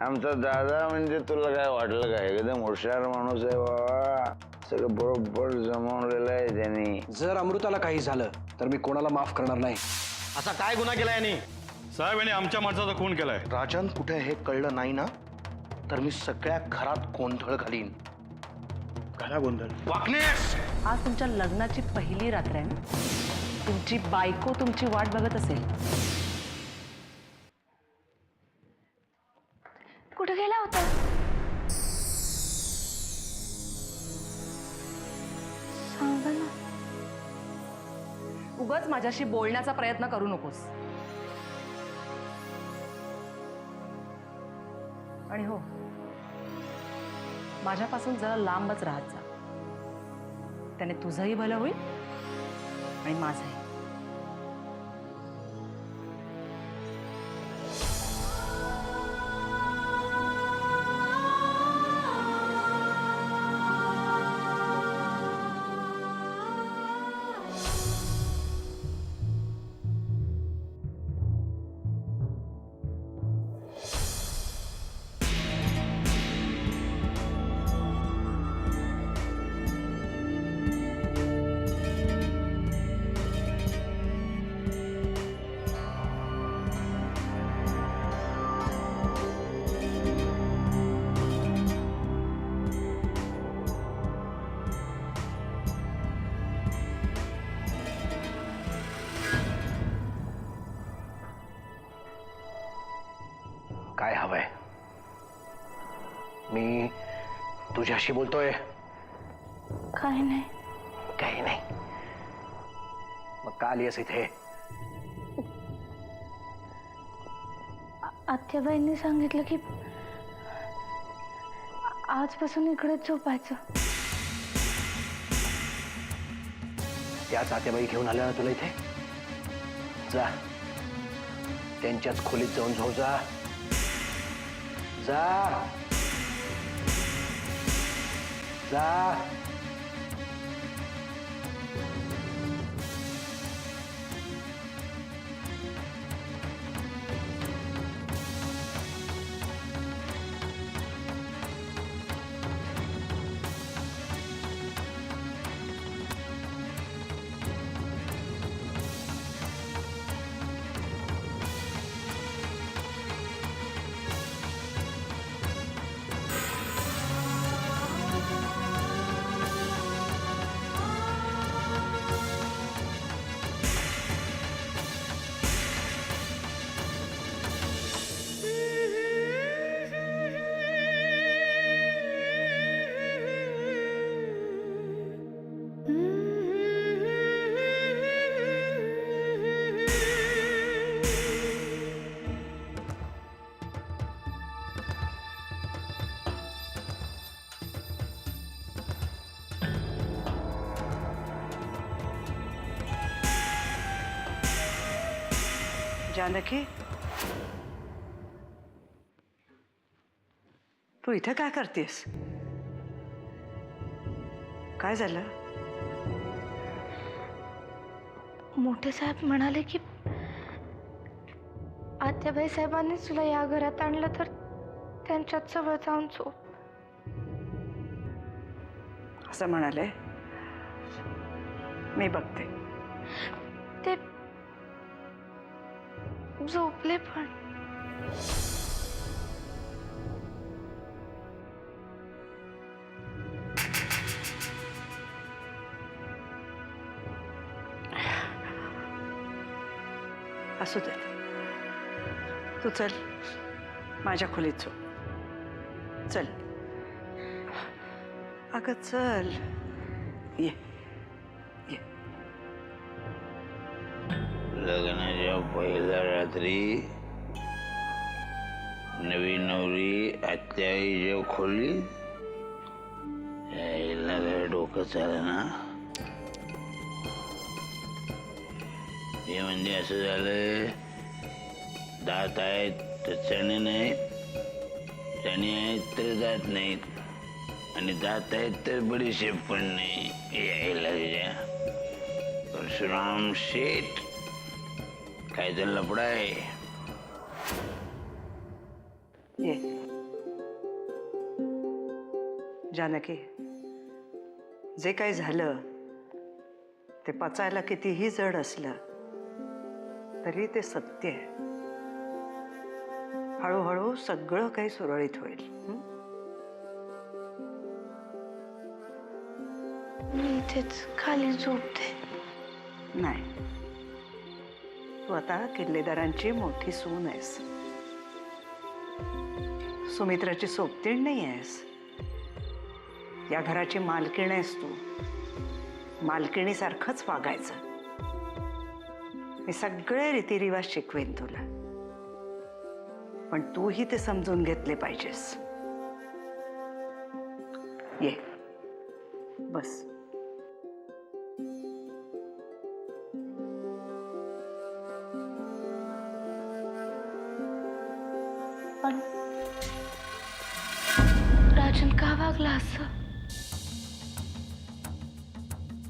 आमचा दादा म्हणजे तुला काय वाटलं काय? एकदम हुशार माणूस आहे बाबा, सगळं बरोबर जमवलेलं आहे त्यांनी. जर अमृताला काही झालं तर मी कोणाला माफ करणार नाही. असा काय गुन्हा केला यांनी? साहेब याने आमच्या माणसाचा खून केलाय. राजन कुठे हे कळलं नाही ना तर मी सगळ्या घरात गोंधळ घालीन. काय गोंधळ? वाकनेस आज तुमच्या लग्नाची पहिली रात्र आहे ना? तुमची बायको तुमची वाट बघत असेल. कुठे गेला होता? सांगा ना. उगाच माझ्याशी बोलण्याचा प्रयत्न करू नकोस. आणि हो, माझ्यापासून जरा लांबच राहत जा. त्याने तुझंही भलं होईल आणि माझंही. काय हवंय? मी तुझ्याशी बोलतोय. काही नाही. काही नाही. मग का आलीयस इथे? आत्याबाईंनी सांगितलं की आजपासून इकडेच झोपायचं. त्याच आत्याबाई घेऊन आल्या ना तुला इथे? जा, त्यांच्याच खोलीत जाऊन झोप जा. जा जा. जानकी, तू इथे काय करतेस? काय झालं? मोठे साहेब म्हणाले की आत्याबाई साहेबांनी तुला या घरात आणलं तर त्यांच्यात सगळं जाऊन झोप. असं म्हणाले? मी बघते. ते झोपले पण. असू दे, तू चल माझ्या खोलीत झोप. चल अगं चल. ये ये. लग्नाच्या पहिल्या रात्री नवी नवरी आत्याईच्या खोलीत. यायला काय डोकं चालं ना? हे म्हणजे असं झालंय, दात आहेत तर चणे नाहीत, चणे आहेत तर दात नाहीत, आणि दात आहेत तर बडीशेप पण नाही. यायला तुझ्या परशुराम शेठ काय तर लफडा आहे. ये जानकी, जे काही झालं ते पचायला कितीही जड असलं तरी ते सत्य आहे. हळूहळू सगळं काही सुरळीत होईल. हं? मी इथेच खाली झोपते. नाही, तू आता किल्लेदारांची मोठी सून आहेस. सुमित्राची सोबतीण नाही आहेस. या घराची मालकीण आहेस तू. मालकिणीसारखंच वागायचं. मी सगळे रीतिरिवाज शिकवेन तुला, पण तूही ते समजून घेतले पाहिजेस. ये बस. पण राजन का वागला असं?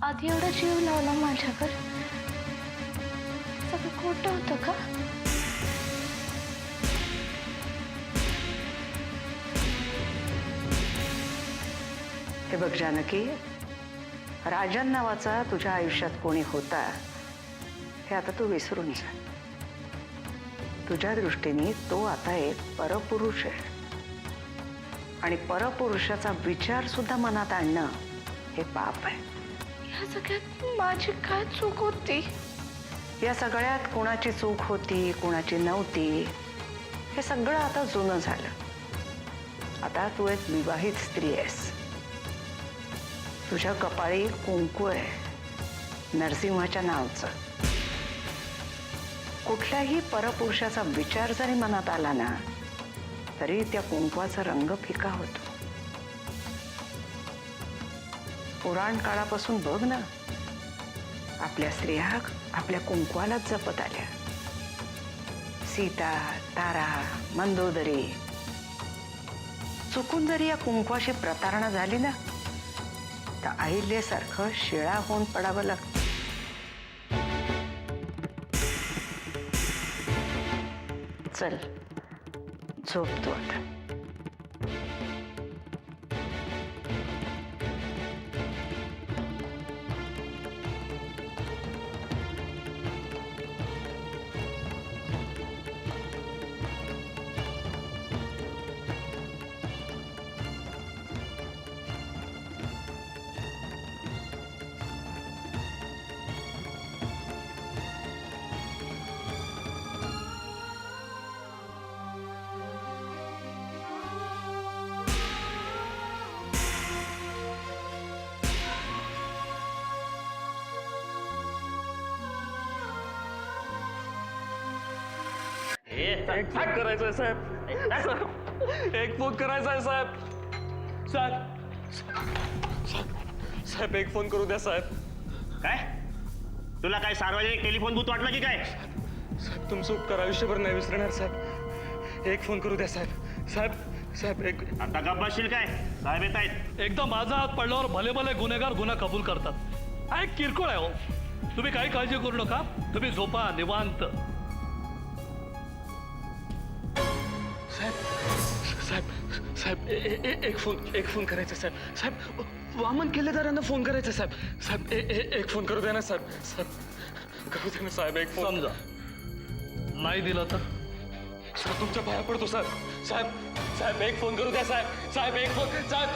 आधी एवढा जीव लावला माझ्यावर. सगळं खोटं होतं का? हे बघ जानकी, राजन नावाचा तुझ्या आयुष्यात कोणी होता हे आता तू विसरून जा. तुझ्या दृष्टीने तो आता एक परपुरुष आहे, आणि परपुरुषाचा विचार सुद्धा मनात आणणं हे पाप आहे. या सगळ्यात माझी काय चूक होती? या सगळ्यात कोणाची चूक होती, कोणाची नव्हती, हे सगळं आता जुनं झालं. आता तू एक विवाहित स्त्री आहेस. तुझ्या कपाळी कुंकू आहे नरसिंहाच्या नावचं. कुठल्याही परपुरुषाचा विचार जरी मनात आला ना तरी त्या कुंकवाचा रंग फिका होतो. पुराण काळापासून बघ ना, आपल्या स्त्रिया आपल्या कुंकवालाच जपत आल्या. सीता, तारा, मंदोदरी. चुकून जरी या कुंकवाशी प्रतारणा झाली ना तर अहिल्यासारखं शिळा होऊन पडावं लागतं. चल झोपतो आता. एक फोन करायचा आहे साहेब. एक फोन करायचा आहे साहेब. साहेब एक फोन करू द्या साहेब. काय तुला काय सार्वजनिक टेलिफोन बूथ वाटलं की काय? साहेब तुमचं उपकार आयुष्यभर नाही विसरणार साहेब. एक फोन करू द्या साहेब. साहेब एक. आता गप्प बसशील काय? साहेब येत आहेत. एकदा माझा हात पडल्यावर भले भले गुन्हेगार गुन्हा कबूल करतात. हा एक किरकोळ आहे हो. तुम्ही काही काळजी करू नका. तुम्ही झोपा निवांत. साहेब साहेब एक फोन करायचा साहेब. साहेब वामन किल्लेदारांना फोन करायचा साहेब. साहेब एक फोन करू द्या ना साहेब. साहेब करू द्या ना साहेब एक फोन. समजा नाही दिला तर साहेब तुमच्या पाया पडतो साहेब. साहेब एक फोन करू द्या साहेब. साहेब एक फोन. साहेब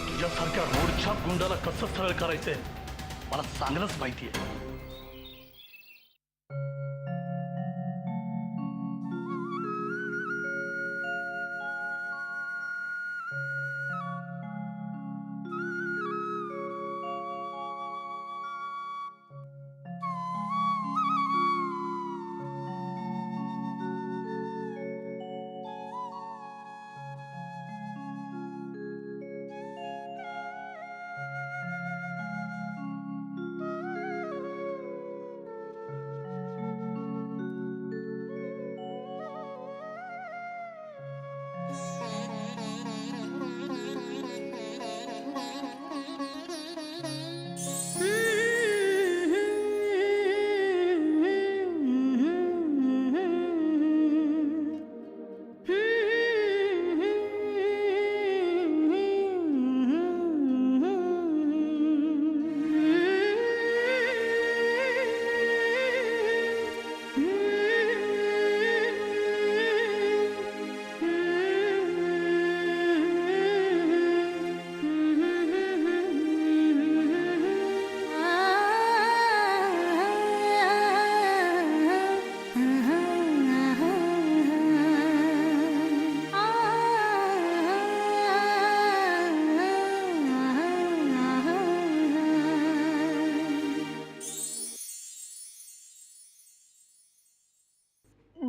तुझ्यासारख्या रोडच्या गुंडाला कसं सरळ करायचंय मला चांगलंच माहिती आहे.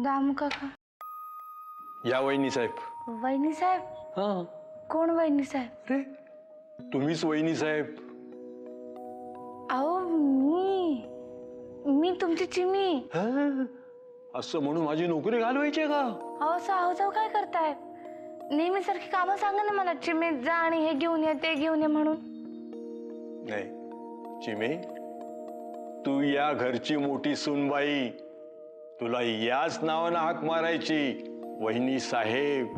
दामू काका. या वहिनी साहेब. वहिनी साहेब. हा कोण वहिनी साहेब? अरे तुम्हीच वहिनी साहेब. अहो मी तुमची चिमी. हा? असं म्हणून माझी नोकरी घालवायची का? अहो साहूजाऊ काय करताय? नेहमी सारखी कामं सांगा ना मला. चिमी जा आणि हे घेऊन ये ते घेऊन ये म्हणून. नाही चिमे, तू या घरची मोठी सूनबाई, तुला याच नावानं हाक मारायची. वहिनी साहेब,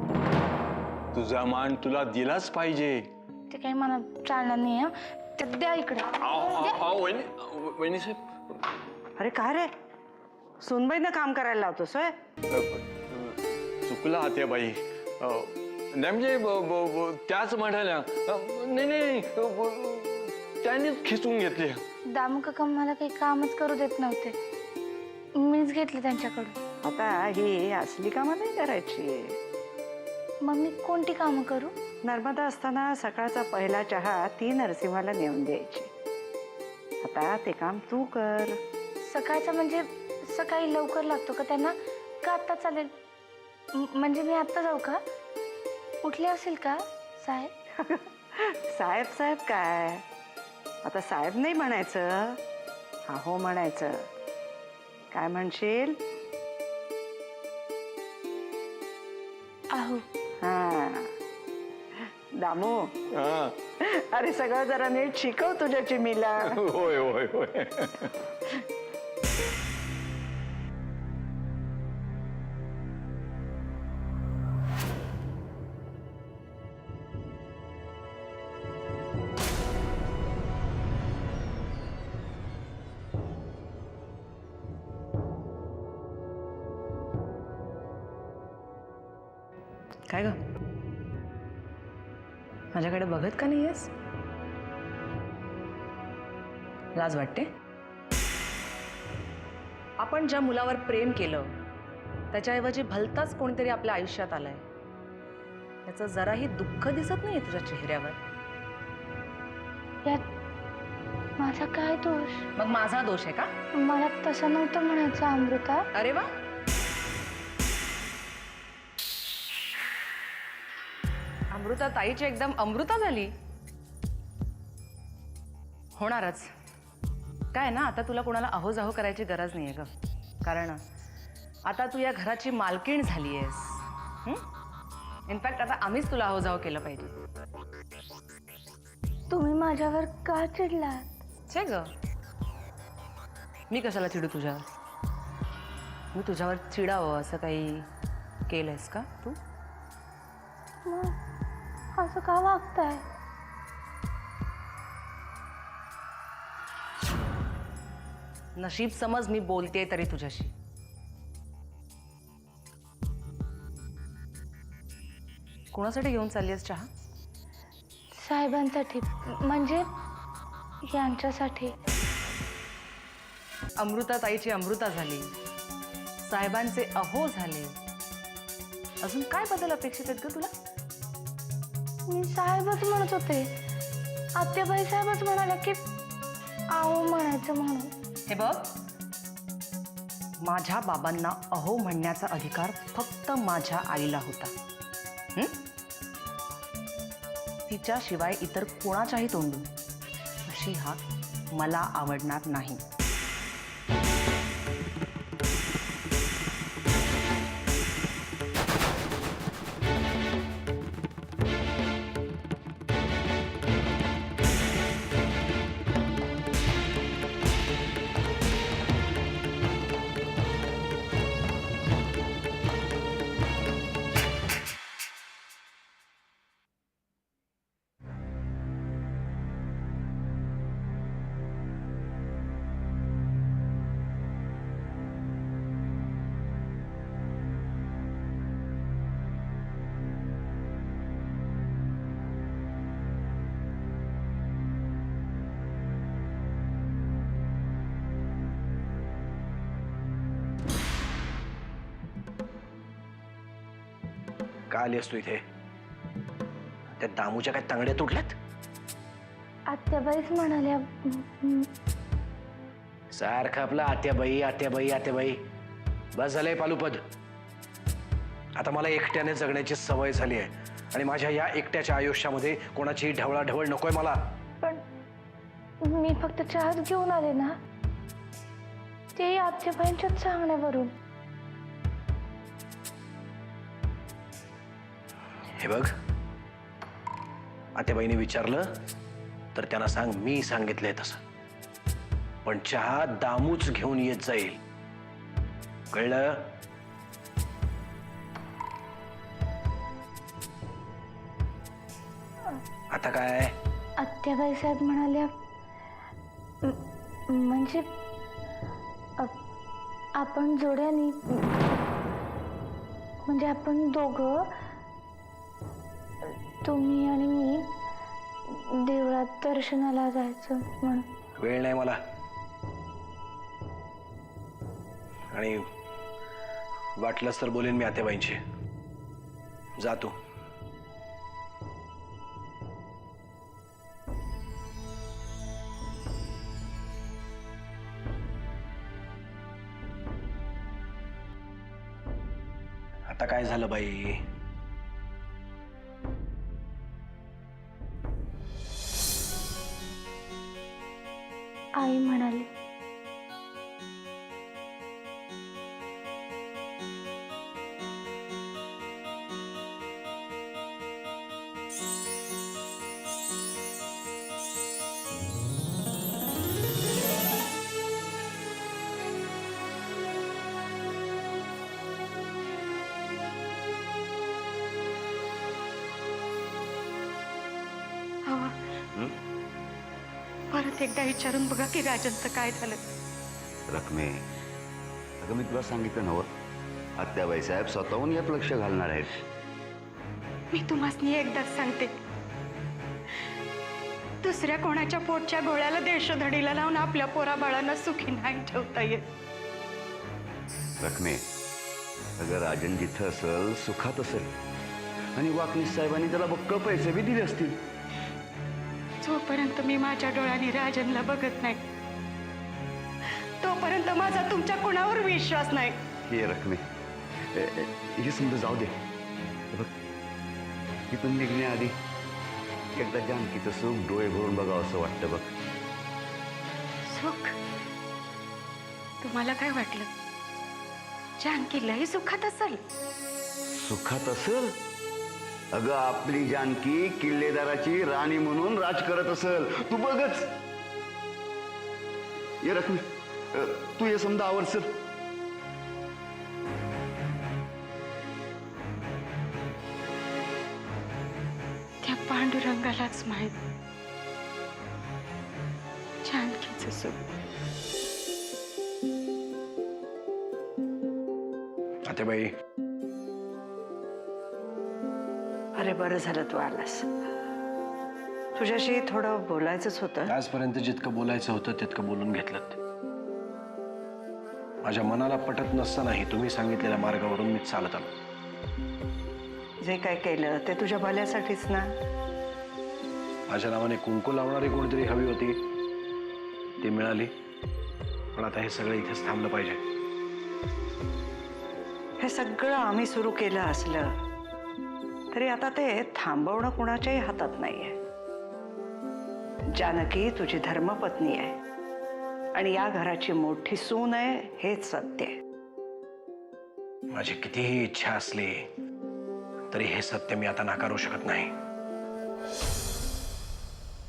तुझा मान तुला दिलाच पाहिजे. ते काही मला चालणार नाही हं. ते द्या इकडे. वहिनी साहेब. अरे काय रे, सुनबाईनं काम करायला लावतोस होय? चुकला आत्याबाई. नाही म्हणजे त्याच म्हणाल्या. नाही त्यानेच खिचून घेतले. दामू काका मला काही कामच करू देत नव्हते. मीच घेतले त्यांच्याकडून. आता ही असली कामं नाही करायची. मग मी कोणती कामं करू? नर्मदा असताना सकाळचा पहिला चहा ती नरसिंहाला नेऊन द्यायची. आता ते काम तू कर. सकाळचा म्हणजे सकाळी लवकर लागतो का त्यांना? का आत्ता चालेल? म्हणजे मी आत्ता जाऊ का? उठले असेल का साहेब? साहेब साहेब काय, आता साहेब नाही म्हणायचं, हो म्हणायचं. काय म्हणशील? आहो. हा दामू, अरे सगळं जरा नीट शिकव तुझ्या चिमीला. होय होय होय. काय ग, माझ्याकडे बघत का नाहीयेस? लाज वाटते? आपण ज्या मुलावर प्रेम केलं त्याच्याऐवजी भलताच कोणीतरी आपल्या आयुष्यात आलाय. त्याचं जराही दुःख दिसत नाहीये तुझ्या चेहऱ्यावर. यात माझा काय दोष? मग माझा दोष आहे का? मला तसं नव्हतं म्हणायचं अमृता. अरे वा, अमृता ताईची एकदम अमृता झाली. होणारच. काय ना, आता तुला कोणाला अहोजाहो करायची गरज नाहीये ग. कारण आता तू या घराची मालकीण झाली आहेस. इनफॅक्ट आता आम्हीच तुला अहोजाहो केलं पाहिजे. तुम्ही माझ्यावर का चिडलात? छे ग, मी कशाला चिडू तुझ्यावर? मी तुझ्यावर चिडावं असं काही केलंयस का तू? मग असं का वागताय? नशीब समज मी बोलतेय तरी तुझ्याशी. कोणासाठी घेऊन चालली आहेस चहा? साहेबांसाठी, म्हणजे यांच्यासाठी. अमृता ताईची अमृता झाली, साहेबांचे अहो झाले. अजून काय बदल अपेक्षित आहेत ग तुला? मी साहेबच म्हणत होते. आत्याबाई साहेबच म्हणाल्या की आहो म्हणायचं म्हणून. हे बघ, माझ्या बाबांना अहो म्हणण्याचा अधिकार फक्त माझ्या आईला होता. तिच्याशिवाय इतर कोणाच्याही तोंडून अशी हाक मला आवडणार नाही. का आली असतो इथे? त्या दामूच्या काय तांगड्या तुटल्यात? आत्याबाईच म्हणाल्या. सारखं आपला आत्याबाई आत्याबाई आत्याबाई. बस झालंय पालुपद. आता मला एकट्याने जगण्याची सवय झाली आहे आणि माझ्या या एकट्याच्या आयुष्यामध्ये कोणाची ढवळाढवळ नकोय मला. पण मी फक्त चहाच घेऊन आले ना, ते आत्याबाईंच्याच सांगण्यावरून. हे बघ, आत्याबाईने विचारलं तर त्यांना सांग मी सांगितलंय तसं. पण चहा दामूच घेऊन येत जाईल, कळलं? आता काय? आत्याबाई साहेब म्हणाल्या म्हणजे आपण जोड्यानी, म्हणजे आपण दोघं, तुम्ही आणि मी देवळात दर्शनाला जायचं म्हणून. वेळ नाही मला, आणि वाटलंच तर बोलेन मी आत्याबाईंची. जा तू. आता काय झालं बाई? आई म्हणाली परत एकदा विचारून बघा की राजनचं काय झालं. रखमे, अगं मी तुला सांगितलं नव्हतं, आत्याबाई साहेब स्वतःहून यात लक्ष घालणार आहेत. मी तुम्हासनी एकदाच सांगते, दुसऱ्या कोणाच्या पोटच्या गोळ्याला देशोधडीला लावून आपल्या पोराबाळांना सुखी नाही ठेवता येत. रखमे, अगं राजन जिथं असेल सुखात असेल, आणि वाकणीस साहेबांनी त्याला बक्कळ पैसे बी दिले असतील. जोपर्यंत मी माझ्या डोळ्यांनी राजनला बघत नाही, तोपर्यंत माझा तुमच्या कुणावर विश्वास नाही. हे रखमे, हे समजा जाऊ दे. बघ, इथून निघण्याआधी एकदा जानकीचं सुख डोळे भरून बघावं असं वाटतं बघ. सुख? तुम्हाला काय वाटलं, जानकी लई सुखात असेल? सुखात असेल? अगं आपली जानकी किल्लेदाराची राणी म्हणून राज करत असेल, तू बघच. ये रखमे, तू ये समजा आवडसल. त्या पांडुरंगालाच माहित जानकीचं सुख. आत्याबाई, अरे बरं झालं तू आलास. तुझ्याशी थोडं बोलायचंच होतं. आजपर्यंत जितकं बोलायचं होतं तितकं बोलून घेतलं. माझ्या मनाला पटत नसतानाही तुम्ही सांगितलेल्या मार्गावरून मी चालत आलो. जे काय केलं ते तुझ्या भल्यासाठीच ना. माझ्या नावाने कुंकू लावणारी कोणीतरी हवी होती, ती मिळाली. पण आता हे सगळं इथेच थांबलं पाहिजे. हे सगळं आम्ही सुरू केलं असलं तरी आता ते थांबवणं कुणाच्याही हातात नाहीये. जानकी तुझी धर्मपत्नी आहे आणि या घराची मोठी सून आहे, हेच सत्य आहे. माझी कितीही इच्छा असली तरी हे सत्य मी आता नाकारू शकत नाही.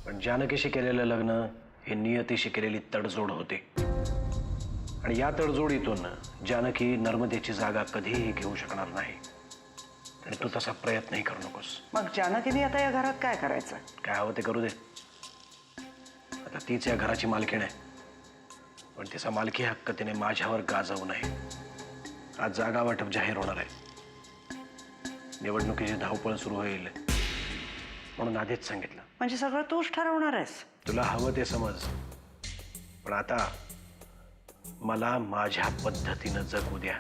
पण जानकीशी केलेलं लग्न हे नियतीशी केलेली तडजोड होती, आणि या तडजोडीतून जानकी नर्मदेची जागा कधीही घेऊ शकणार नाही. आणि तू तसा प्रयत्नही करू नकोस. मग जानकीने आता या घरात काय करायचं? काय हवं ते करू दे. आता तीच या घराची मालकीण आहे, पण तिचा मालकी हक्क तिने माझ्यावर गाजवू नये. आज जागा वाटप जाहीर होणार आहे, निवडणुकीची धावपळ सुरू होईल, म्हणून आधीच सांगितलं. म्हणजे सगळं तूच ठरवणार आहेस? तुला हवं ते समज, पण आता मला माझ्या पद्धतीनं जगू द्या.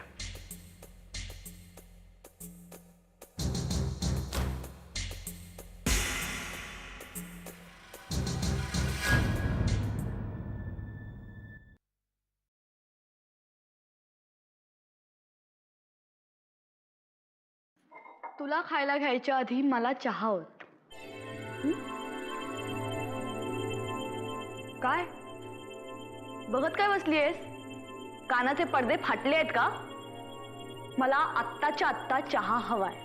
तुला खायला घ्यायच्या आधी मला चहा होत. काय बघत काय बसलीयस? कानाचे पडदे फाटले आहेत का? मला आत्ताच्या आत्ता चहा हवाय.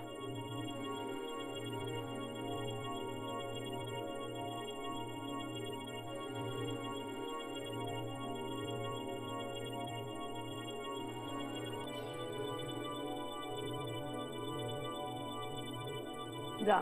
जा.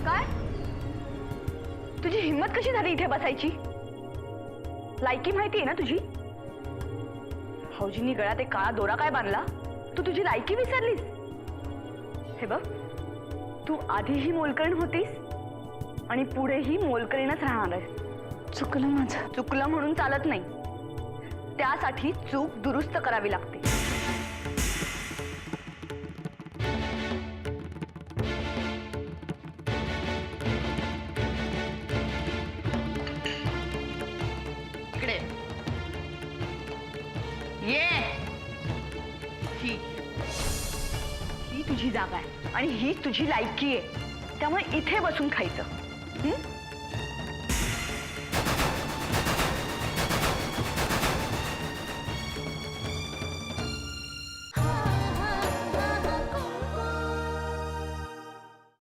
काय तुझी हिम्मत कशी झाली इथे बसायची? लायकी माहितीये ना तुझी? भाऊजींनी गळ्यात एक काळा दोरा काय बांधला? तू तुझी लायकी विसरलीस? हे बघ, तू आधीही मोलकरीण होतीस आणि पुढेही मोलकरीणच राहणार आहेस. चुकलं माझं. चुकलं म्हणून चालत नाही, त्यासाठी चूक दुरुस्त करावी लागते. इकडे ये. ही तुझी जागा आहे आणि ही तुझी लायकी आहे, त्यामुळे इथे बसून खायचं.